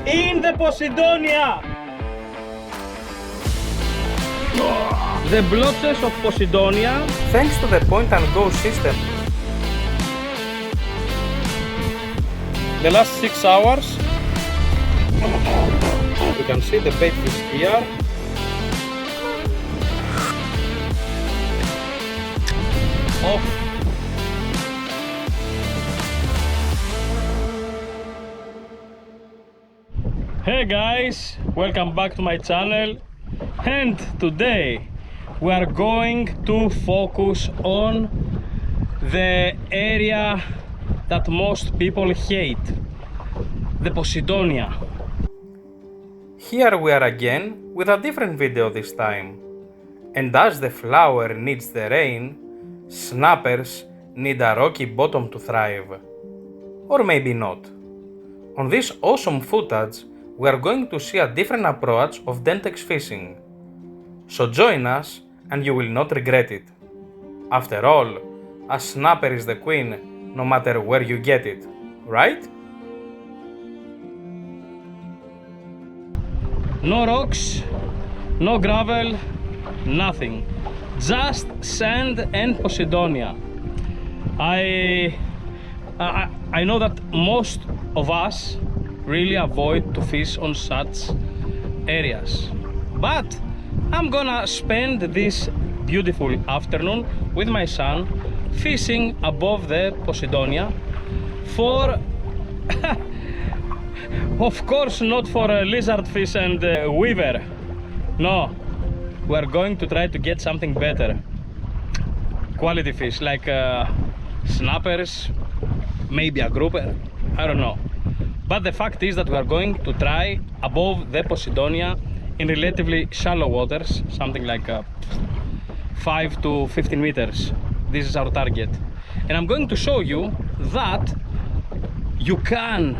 in the Posidonia. The blotches of Posidonia, Thanks to the point and go system, the last 6 hours, you can see the bait fish here. Oh. Hey guys, welcome back to my channel, and today we are going to focus on the area that most people hate, the Posidonia. here we are again with a different video this time. And as the flower needs the rain, snappers need a rocky bottom to thrive. Or maybe not. On this awesome footage, we are going to see a different approach of Dentex fishing. So join us and you will not regret it. After all, a snapper is the queen no matter where you get it, right? No rocks, no gravel, nothing. Just sand and Posidonia. I know that most of us really avoid to fish on such areas, but I'm gonna spend this beautiful afternoon with my son fishing above the Posidonia for of course not for lizard fish and weaver. No, we're going to try to get something better, quality fish like snappers, maybe a grouper, I don't know. But the fact is that we are going to try above the Posidonia in relatively shallow waters, something like 5 to 15 meters. This is our target. And I'm going to show you that you can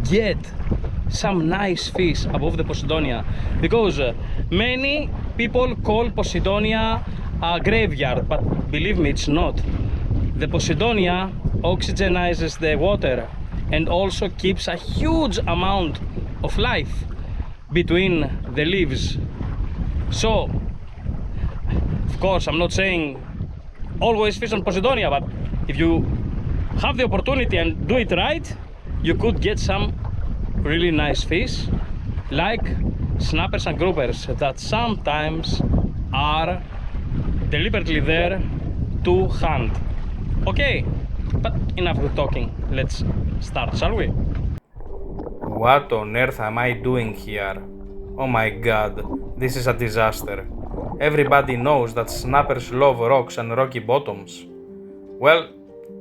get some nice fish above the Posidonia, because many people call Posidonia a graveyard, but believe me, it's not. The Posidonia oxygenizes the water and also keeps a huge amount of life between the leaves. So, of course, I'm not saying always fish on Posidonia, but if you have the opportunity and do it right, you could get some really nice fish like snappers and groupers that sometimes are deliberately there to hunt. Okay, but enough with talking, let's start, shall we? What on earth am I doing here? Oh my god, this is a disaster. Everybody knows that snappers love rocks and rocky bottoms. Well,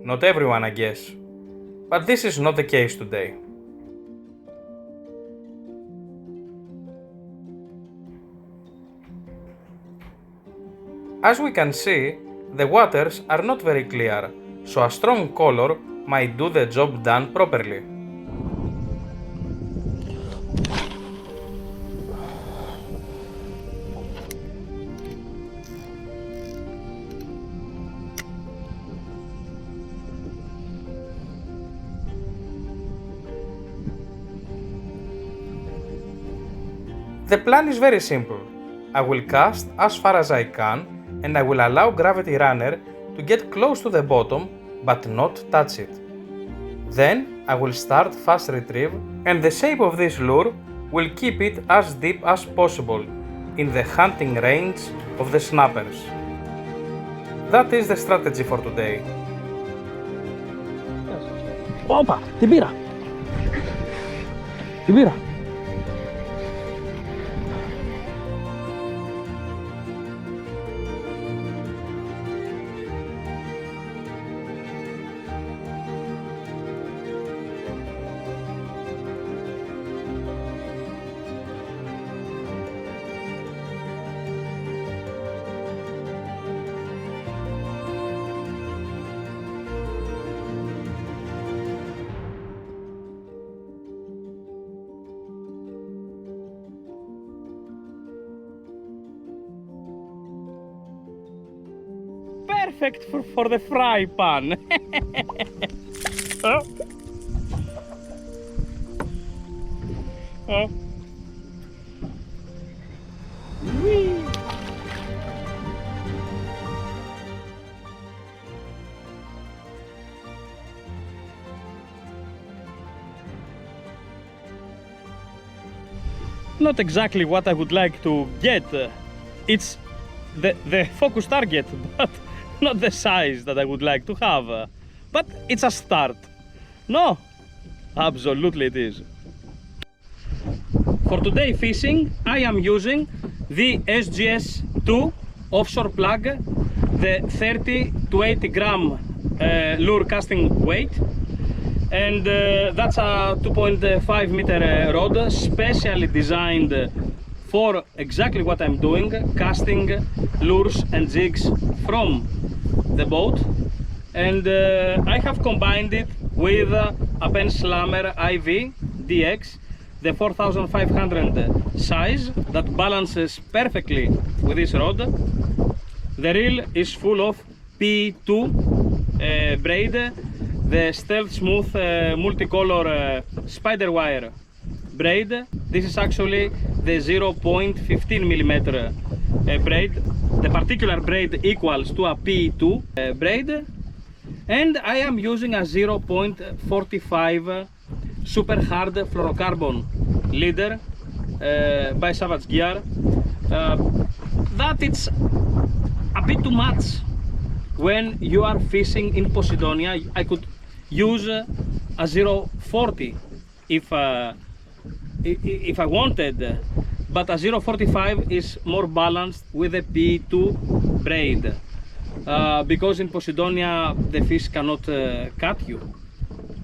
not everyone I guess. But this is not the case today. As we can see, the waters are not very clear, so a strong color might do the job done properly. The plan is very simple. I will cast as far as I can and I will allow Gravity Runner to get close to the bottom but not touch it. Then I will start fast retrieve and the shape of this lure will keep it as deep as possible in the hunting range of the snappers. That is the strategy for today. Opa, την πήρα! Την πήρα! Perfect for the fry pan. Not exactly what I would like to get. It's the focus target, but not the size that I would like to have. But it's a start. No, absolutely it is. For today fishing, I am using the SGS-2 offshore plug, the 30 to 80 gram lure casting weight, and that's a 2.5 meter rod, specially designed for exactly what I'm doing, casting lures and jigs from the boat. And I have combined it with a Penn Slammer IV DX, the 4500 size, that balances perfectly with this rod. The reel is full of P2 braid, the Stealth Smooth multicolor spider wire braid. This is actually the 0.15 millimeter braid. The particular braid equals to a P2 braid. And I am using a 0.45 super hard fluorocarbon leader by Savage Gear. That it's a bit too much when you are fishing in Posidonia. I could use a 0.40 if I wanted, but a 0.45 is more balanced with a P2 braid. Because in Posidonia the fish cannot cut you,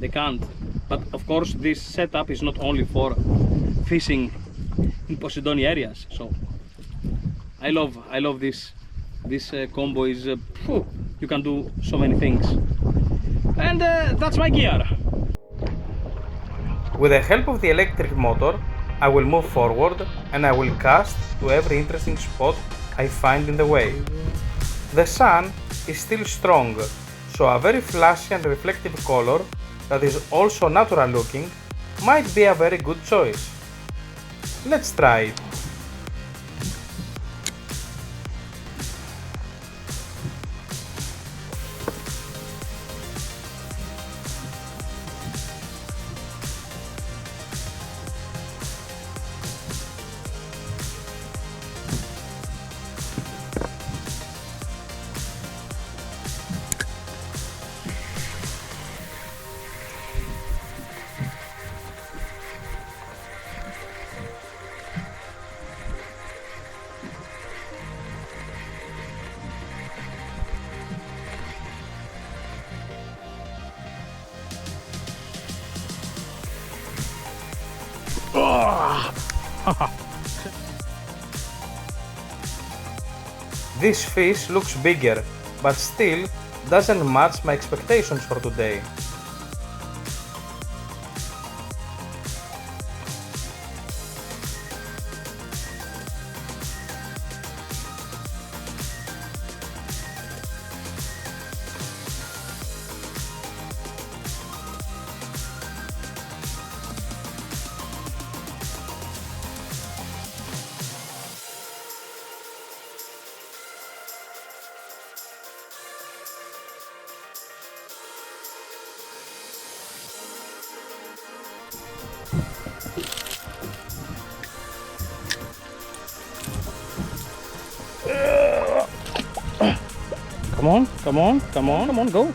they can't. But of course this setup is not only for fishing in Posidonia areas. So I love this combo. Is you can do so many things, and that's my gear. With the help of the electric motor, I will move forward and I will cast to every interesting spot I find in the way. The sun is still strong, so a very flashy and reflective color that is also natural looking might be a very good choice. Let's try it. This fish looks bigger, but still doesn't match my expectations for today. Come on, go.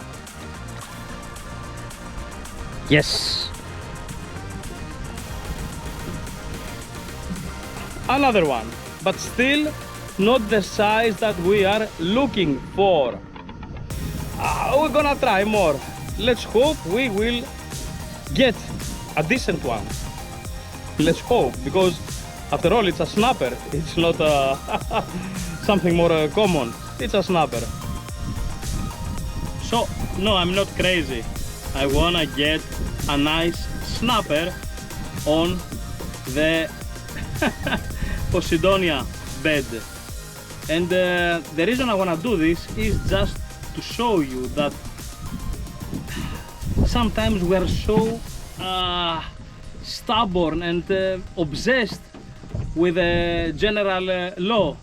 Yes. Another one, but still not the size that we are looking for. We're gonna try more. Let's hope we will get a decent one. Let's hope, because after all it's a snapper. It's not something more common. It's a snapper. So, no, I'm not crazy. I wanna get a nice snapper on the Posidonia bed. And the reason I wanna do this is just to show you that sometimes we are so stubborn and obsessed with a general law.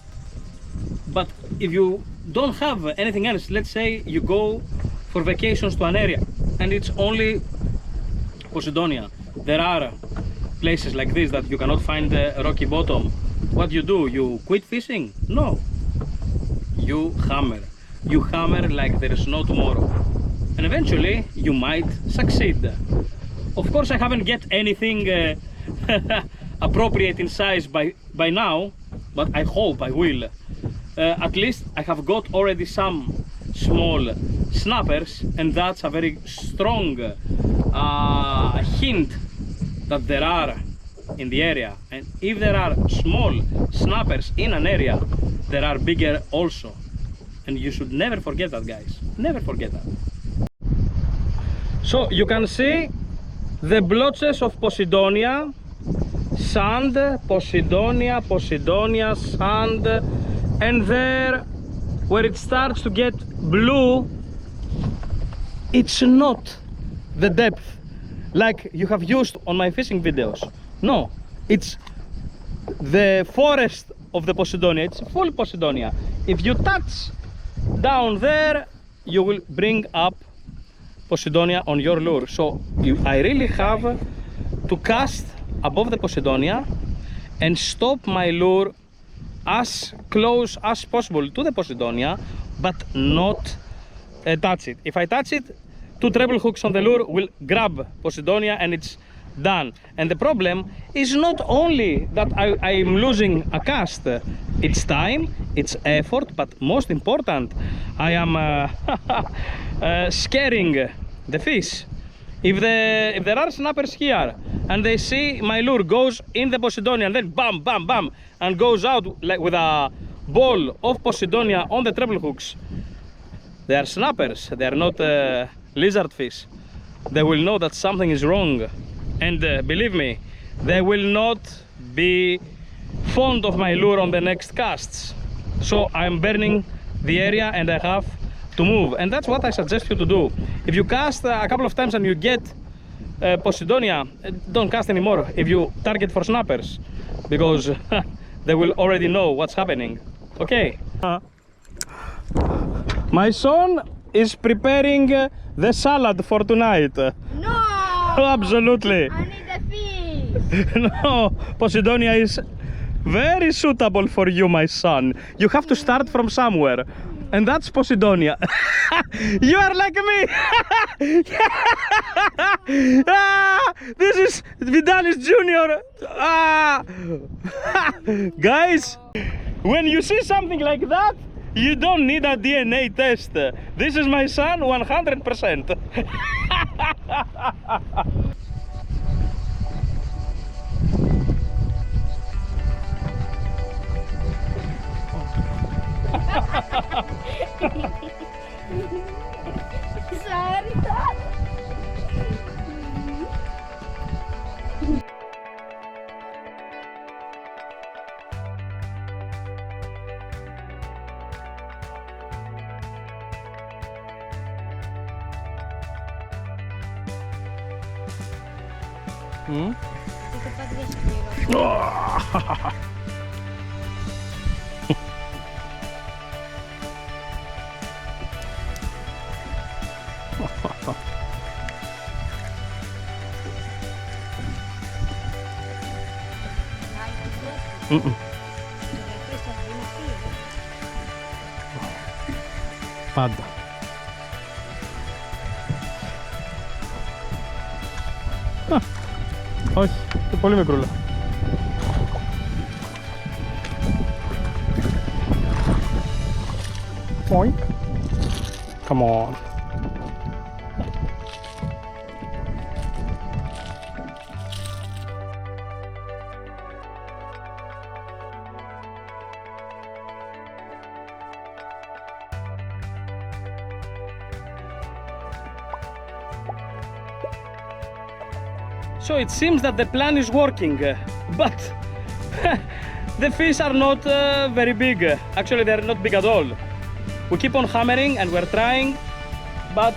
But if you don't have anything else, let's say you go for vacations to an area and it's only Posidonia. There are places like this that you cannot find the rocky bottom. What do? You quit fishing? No. You hammer. You hammer like there is no tomorrow. And eventually you might succeed. Of course I haven't get anything appropriate in size by now, but I hope I will. At least I have got already some small snappers, and that's a very strong hint that there are in the area. And if there are small snappers in an area, there are bigger also. And you should never forget that, guys. Never forget that. So you can see the blotches of Posidonia, sand, Posidonia, Posidonia, sand, and there where it starts to get blue, it's not the depth like you have used on my fishing videos. No, it's the forest of the Posidonia. It's full Posidonia. If you touch down there, you will bring up Posidonia on your lure. So I really have to cast above the Posidonia and stop my lure as close as possible to the Posidonia, but not touch it. If I touch it, 2 treble hooks on the lure will grab Posidonia and it's done. And the problem is not only that I am losing a cast, it's time, it's effort, but most important, I am scaring the fish. If there are snappers here and they see my lure goes in the Posidonia and then bam, bam, bam, and goes out like with a ball of Posidonia on the treble hooks, they are snappers, they are not lizard fish. They will know that something is wrong, and believe me, they will not be fond of my lure on the next casts. So I'm burning the area and I have to move, and that's what I suggest you to do. If you cast a couple of times and you get Posidonia, don't cast anymore if you target for snappers, because they will already know what's happening. Okay. My son is preparing the salad for tonight. No! Oh, absolutely. I need a fish! No, Posidonia is very suitable for you, my son. You have to start from somewhere, and that's Posidonia. You are like me. This is Vidalis Jr. Guys, when you see something like that, you don't need a DNA test. This is my son 100%. Sorry, Dad. Tylko podwieźć jego. Πάντα. Όχι, είναι πολύ μικρούλα. Boink. Come on. So it seems that the plan is working, but the fish are not very big. Actually, they're not big at all. We keep on hammering and we're trying, but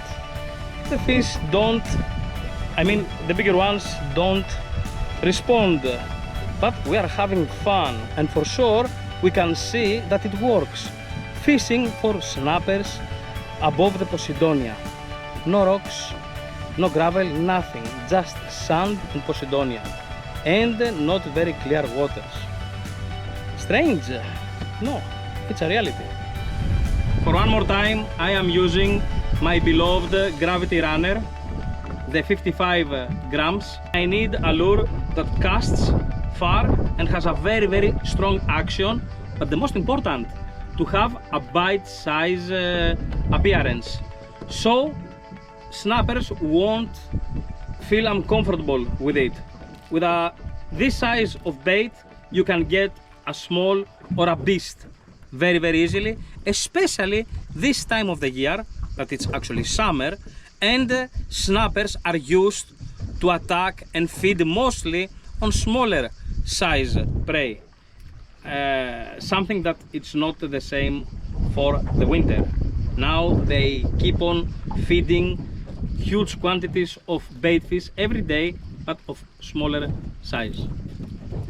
the fish don't, I mean, the bigger ones don't respond. But we are having fun, and for sure we can see that it works. Fishing for snappers above the Posidonia. No rocks, no gravel, nothing, just sand and Posidonia, and not very clear waters. Strange? No, it's a reality. For one more time, I am using my beloved Gravity Runner, the 55 grams. I need a lure that casts far and has a very strong action, but the most important, to have a bite size appearance, so snappers won't feel uncomfortable with it. With this size of bait, you can get a small or a beast very easily, especially this time of the year, that it's actually summer, and snappers are used to attack and feed mostly on smaller size prey. Something that it's not the same for the winter. Now they keep on feeding huge quantities of bait fish every day, but of smaller size.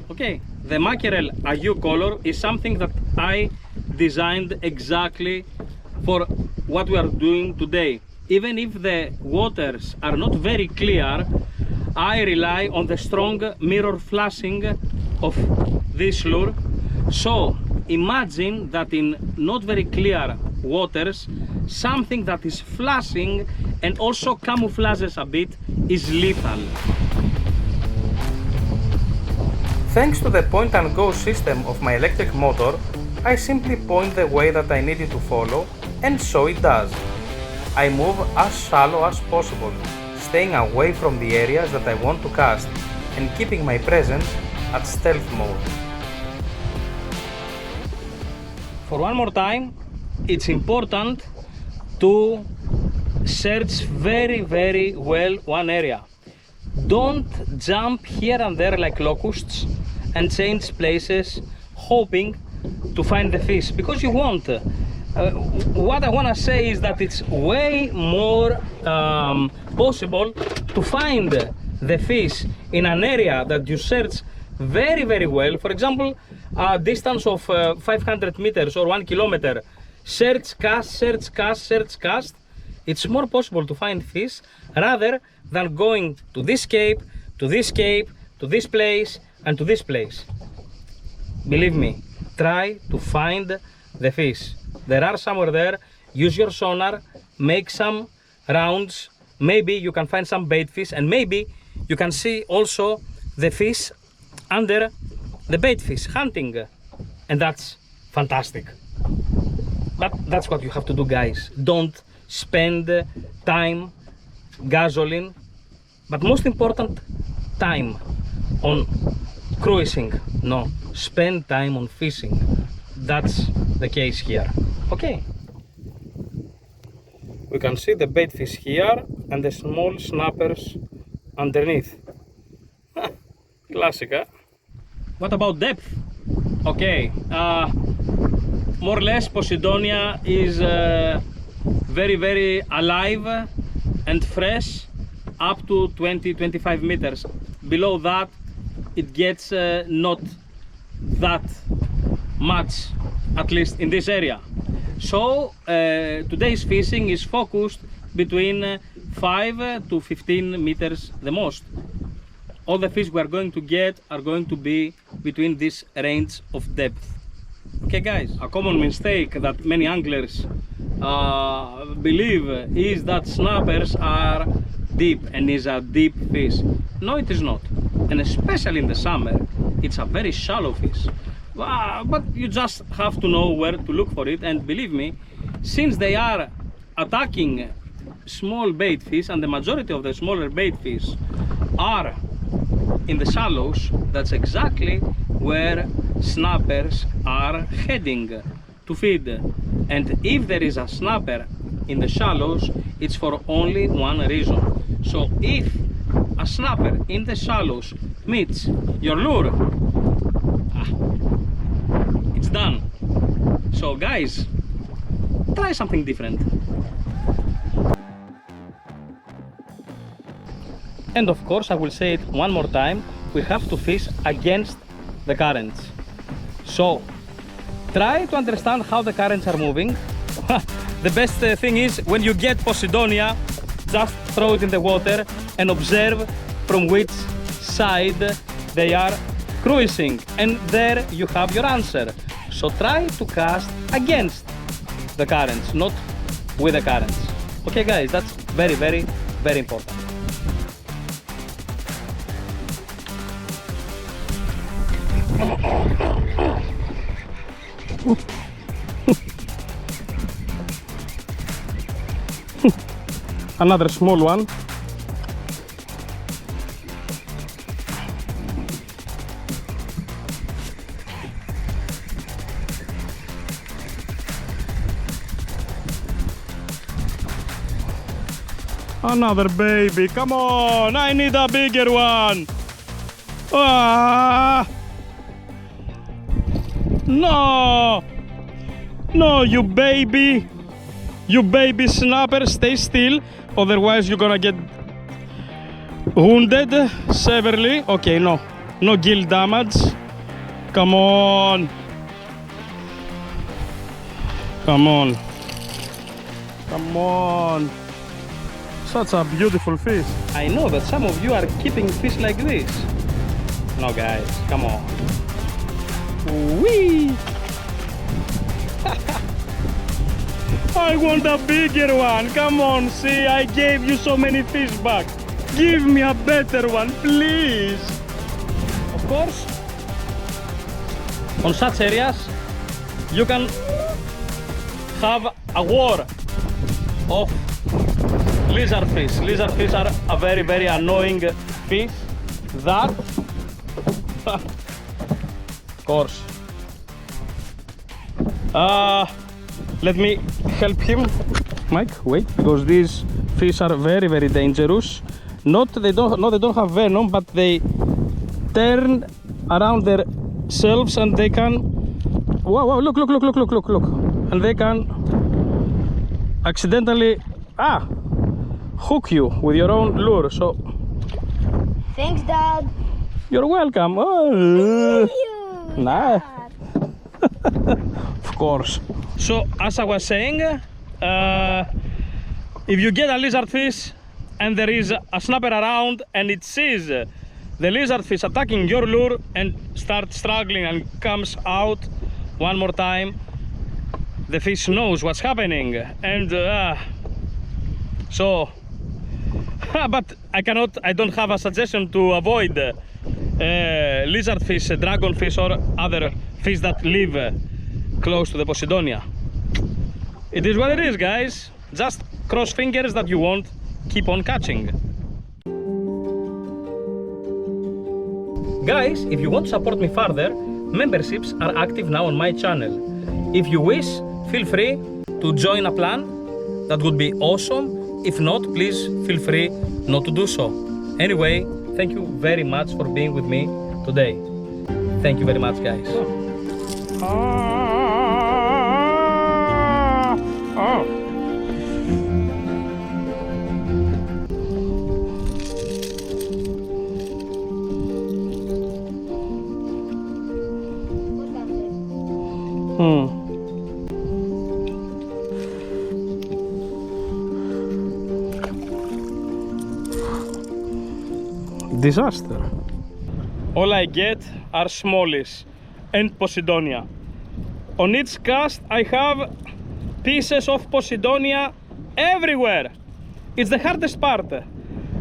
Okay, the mackerel ayu color is something that I designed exactly for what we are doing today. Even if the waters are not very clear, I rely on the strong mirror flashing of this lure. So imagine that in not very clear waters, something that is flashing and also camouflages a bit is lethal. Thanks to the point and go system of my electric motor, I simply point the way that I need it to follow, and so it does. I move as shallow as possible, staying away from the areas that I want to cast and keeping my presence at stealth mode. For one more time, it's important to search very well one area. Don't jump here and there like locusts and change places hoping to find the fish, because you won't. What I want to say is that it's way more possible to find the fish in an area that you search very well. For example, a distance of 500 meters or 1 kilometer, search, cast, search, cast, search, cast. It's more possible to find fish rather than going to this cape, to this cape, to this place and to this place. Believe me, try to find the fish. There are somewhere there. Use your sonar, make some rounds. Maybe you can find some bait fish, and maybe you can see also the fish under the bait fish hunting, and that's fantastic. But that's what you have to do, guys. Don't spend time, gasoline, but most important, time on cruising. No, spend time on fishing. That's the case here. Okay. We can see the bait fish here and the small snappers underneath. Classic, huh? What about depth? Okay, more or less Posidonia is very alive and fresh up to 20-25 meters. Below that it gets not that much, at least in this area. So today's fishing is focused between 5 to 15 meters the most. All the fish we are going to get are going to be between this range of depth. Okay guys, a common mistake that many anglers believe is that snappers are deep and is a deep fish. No, it is not. And especially in the summer, it's a very shallow fish. But you just have to know where to look for it, and believe me, since they are attacking small bait fish, and the majority of the smaller bait fish are in the shallows, that's exactly where snappers are heading to feed. And if there is a snapper in the shallows, it's for only one reason. So if a snapper in the shallows meets your lure, it's done. So guys, try something different. And of course, I will say it one more time, we have to fish against the currents. So, try to understand how the currents are moving. The best thing is, when you get Posidonia, just throw it in the water and observe from which side they are cruising. And there you have your answer. So try to cast against the currents, not with the currents. Okay guys, that's very, very, very important. Another small one. Another baby, come on, I need a bigger one. Ah! No! No, you baby snapper, stay still, otherwise you're gonna get wounded severely. Okay, no gill damage. Come on. Come on. Come on. Such a beautiful fish. I know that some of you are keeping fish like this. No guys, come on. Whee! I want a bigger one. Come on, see, I gave you so many fish back. Give me a better one, please. Of course, on such areas, you can have a war of lizard fish. Lizard fish are a very, very annoying fish that, of course, let me help him. Mike, wait, because these fish are very, very dangerous. They don't have venom, but they turn around themselves and they can, wow, look, and they can accidentally hook you with your own lure. So Thanks, Dad. you're welcome. Thank you. Nah. Dad. Of course. So as I was saying, if you get a lizard fish and there is a snapper around and it sees the lizard fish attacking your lure and starts struggling and comes out one more time, the fish knows what's happening. And so but I don't have a suggestion to avoid lizard fish, dragonfish or other fish that live close to the Posidonia. It is what it is, guys. Just cross fingers that you won't keep on catching. Guys, if you want to support me further, memberships are active now on my channel. If you wish, feel free to join a plan. That would be awesome. If not, please feel free not to do so. Anyway, thank you very much for being with me today. Thank you very much, guys. Disaster. All I get are smallies and Posidonia. On each cast I have pieces of Posidonia everywhere. It's the hardest part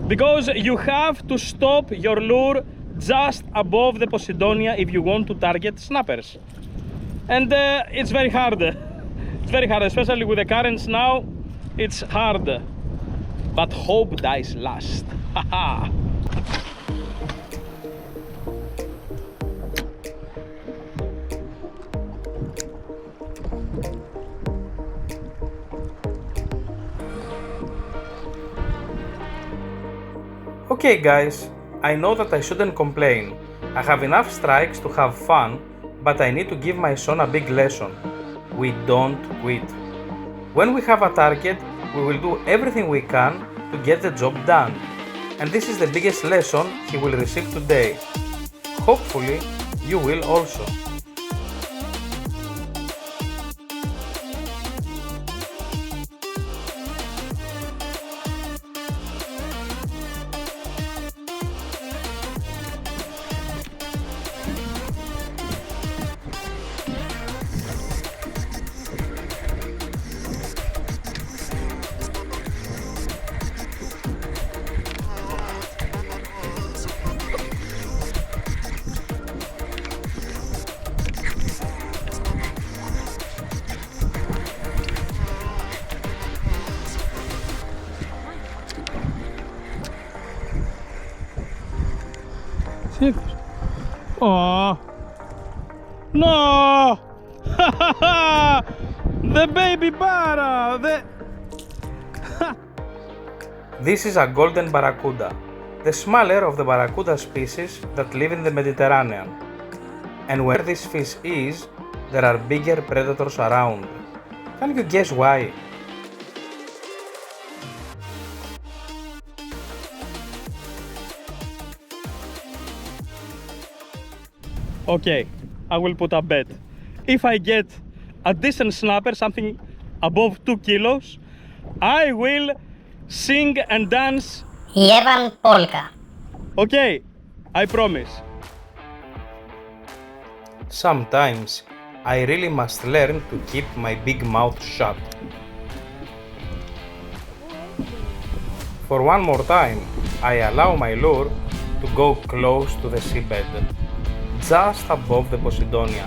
because you have to stop your lure just above the Posidonia if you want to target snappers. And it's very hard. It's very hard, especially with the currents now. It's hard. But hope dies last. Haha. Okay guys, I know that I shouldn't complain. I have enough strikes to have fun, but I need to give my son a big lesson. We don't quit. When we have a target, we will do everything we can to get the job done. And this is the biggest lesson he will receive today. Hopefully, you will also. Oh no! The baby bara! This is a golden barracuda, the smaller of the barracuda species that live in the Mediterranean. And where this fish is, there are bigger predators around. Can you guess why? Okay, I will put a bet. If I get a decent snapper, something above 2 kilos, I will sing and dance. Jevan polka. Okay, I promise. Sometimes I really must learn to keep my big mouth shut. For one more time, I allow my lure to go close to the seabed, just above the Posidonia,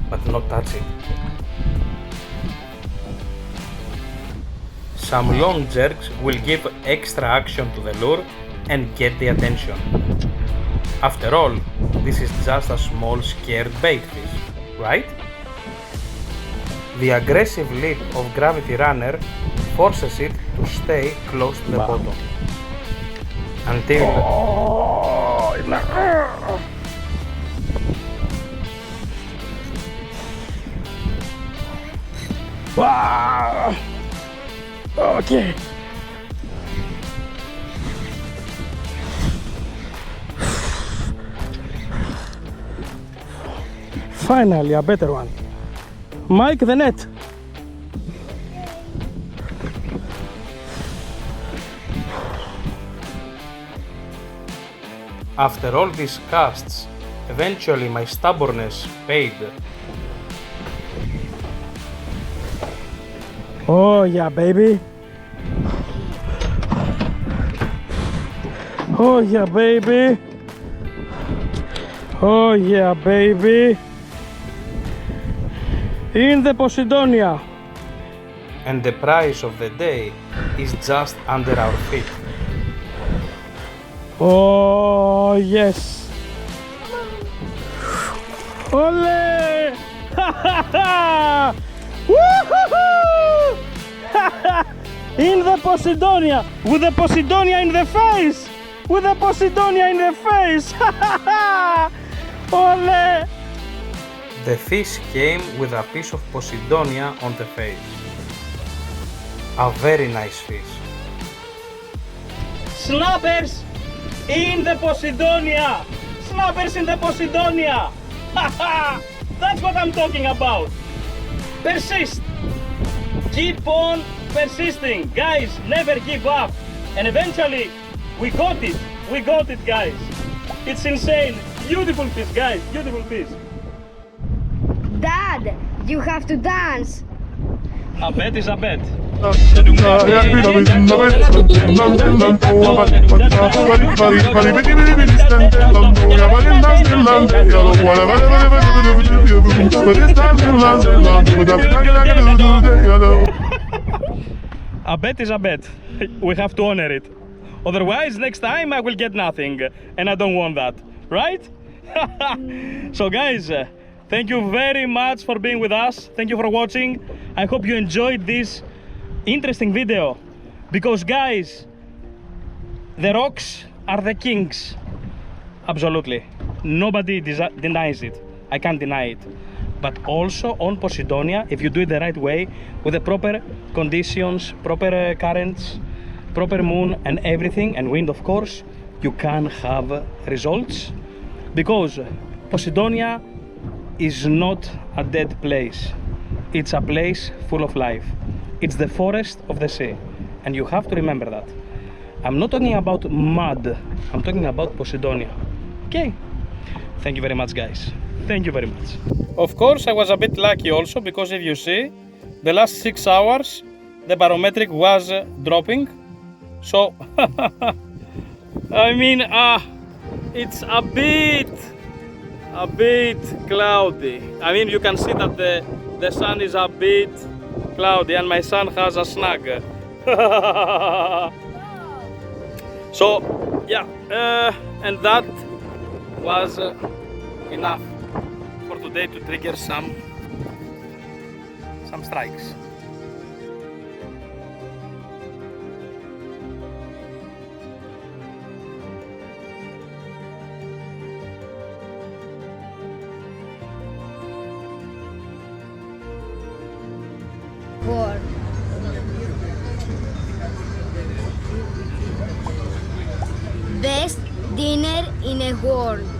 but not touch it. Some long jerks will give extra action to the lure and get the attention. After all, this is just a small scared bait fish, right? The aggressive leap of Gravity Runner forces it to stay close to the bottom. Until... Wow. Okay. Finally, a better one. Mike, the net. After all these casts, eventually my stubbornness paid. Oh yeah, baby. Oh yeah, baby. Oh yeah, baby. In the Posidonia. And the prize of the day is just under our feet. Oh yes. Ole! Ha ha ha! Woo-hoo-hoo! In the Posidonia! With the Posidonia in the face! With the Posidonia in the face! Ole! The fish came with a piece of Posidonia on the face. A very nice fish. Snappers in the Posidonia! Snappers in the Posidonia! That's what I'm talking about! Persist! Keep on persisting! Guys, never give up! And eventually, we got it! We got it, guys! It's insane! Beautiful fish, guys! Beautiful fish! Dad, you have to dance. A bet is a bet. A bet is a bet. We have to honor it. Otherwise, next time I will get nothing. And I don't want that. Right? So guys, thank you very much for being with us. Thank you for watching. I hope you enjoyed this interesting video. Because guys, the rocks are the kings. Absolutely. Nobody denies it. I can't deny it. But also on Posidonia, if you do it the right way, with the proper conditions, proper currents, proper moon and everything, and wind of course, you can have results, because Posidonia is not a dead place. It's a place full of life. It's the forest of the sea, and you have to remember that. I'm not talking about mud, I'm talking about Posidonia. Okay? Thank you very much, guys. Thank you very much. Of course, I was a bit lucky also, because if you see, the last 6 hours, the barometric was dropping. So, I mean, it's a bit cloudy. I mean, you can see that the sun is a bit cloudy, and my son has a snag. So, yeah, and that was enough for today to trigger some strikes. War. Best dinner in a world.